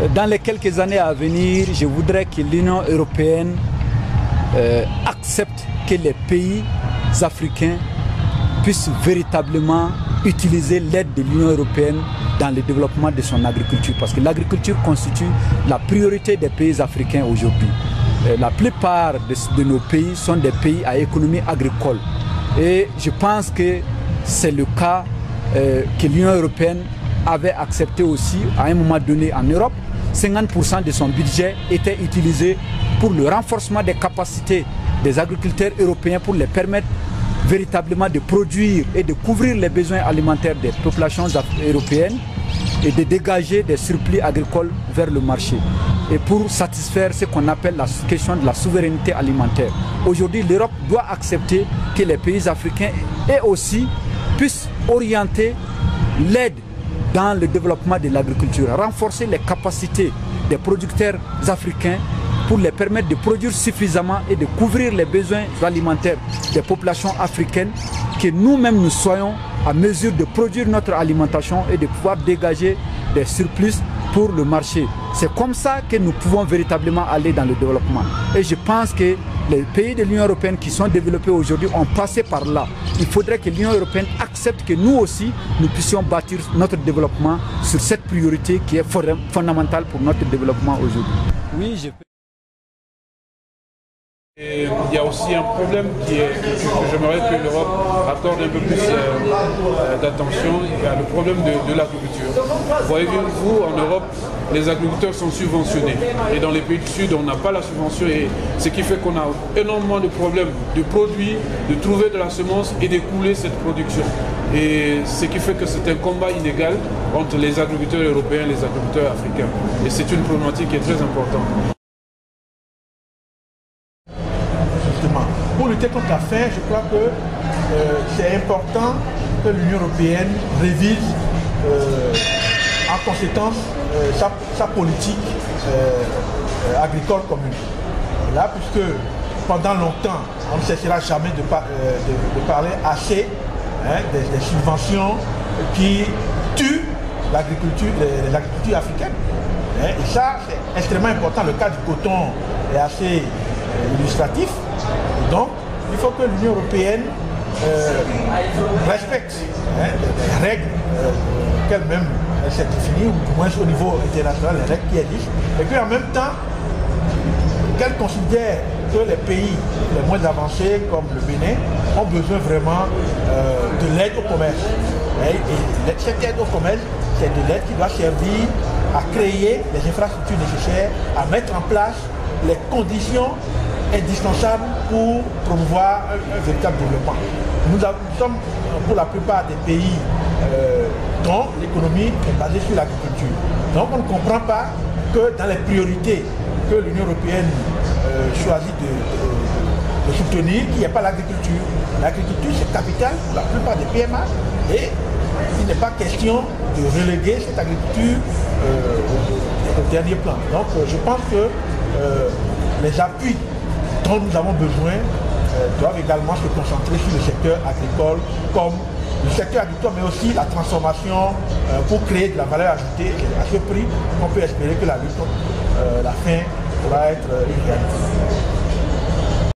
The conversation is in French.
dans les quelques années à venir, je voudrais que l'Union européenne accepte que les pays africains puissent véritablement utiliser l'aide de l'Union européenne dans le développement de son agriculture. Parce que l'agriculture constitue la priorité des pays africains aujourd'hui. La plupart de nos pays sont des pays à économie agricole. Et je pense que c'est le cas que l'Union européenne avait accepté aussi à un moment donné en Europe. 50% de son budget était utilisé pour le renforcement des capacités des agriculteurs européens pour les permettre véritablement de produire et de couvrir les besoins alimentaires des populations européennes et de dégager des surplus agricoles vers le marché et pour satisfaire ce qu'on appelle la question de la souveraineté alimentaire. Aujourd'hui, l'Europe doit accepter que les pays africains et aussi puissent orienter l'aide dans le développement de l'agriculture, renforcer les capacités des producteurs africains pour les permettre de produire suffisamment et de couvrir les besoins alimentaires des populations africaines, que nous-mêmes nous soyons à mesure de produire notre alimentation et de pouvoir dégager des surplus pour le marché. C'est comme ça que nous pouvons véritablement aller dans le développement. Et je pense que les pays de l'Union européenne qui sont développés aujourd'hui ont passé par là. Il faudrait que l'Union européenne accepte que nous aussi, nous puissions bâtir notre développement sur cette priorité qui est fondamentale pour notre développement aujourd'hui. Oui, je peux. Et il y a aussi un problème que j'aimerais que l'Europe accorde un peu plus d'attention, il y a le problème de l'agriculture. Voyez-vous, en Europe, les agriculteurs sont subventionnés. Et dans les pays du Sud, on n'a pas la subvention. Et ce qui fait qu'on a énormément de problèmes de produire, de trouver de la semence et d'écouler cette production. Et ce qui fait que c'est un combat inégal entre les agriculteurs européens et les agriculteurs africains. Et c'est une problématique qui est très importante. Pour lutter contre la faim, je crois que c'est important que l'Union européenne révise en conséquence sa politique agricole commune. Et là, puisque pendant longtemps, on ne cessera jamais de parler assez des subventions qui tuent l'agriculture africaine. Et ça, c'est extrêmement important. Le cas du coton est assez illustratif. Donc, il faut que l'Union européenne respecte les règles qu'elle-même s'est définie, ou du moins au niveau international, les règles qui existent, et qu'en même temps, qu'elle considère que les pays les moins avancés, comme le Bénin, ont besoin vraiment de l'aide au commerce. Et cette aide au commerce, c'est de l'aide qui doit servir à créer les infrastructures nécessaires, à mettre en place les conditions indispensables pour promouvoir un véritable développement. Nous sommes pour la plupart des pays dont l'économie est basée sur l'agriculture. Donc on ne comprend pas que dans les priorités que l'Union européenne choisit de soutenir, qu'il n'y ait pas l'agriculture. L'agriculture, c'est capital pour la plupart des PMA et il n'est pas question de reléguer cette agriculture au dernier plan. Donc je pense que les appuis dont nous avons besoin doivent également se concentrer sur le secteur agricole, comme le secteur agricole, mais aussi la transformation pour créer de la valeur ajoutée. Et à ce prix, on peut espérer que la lutte contre la faim pourra être une réalité.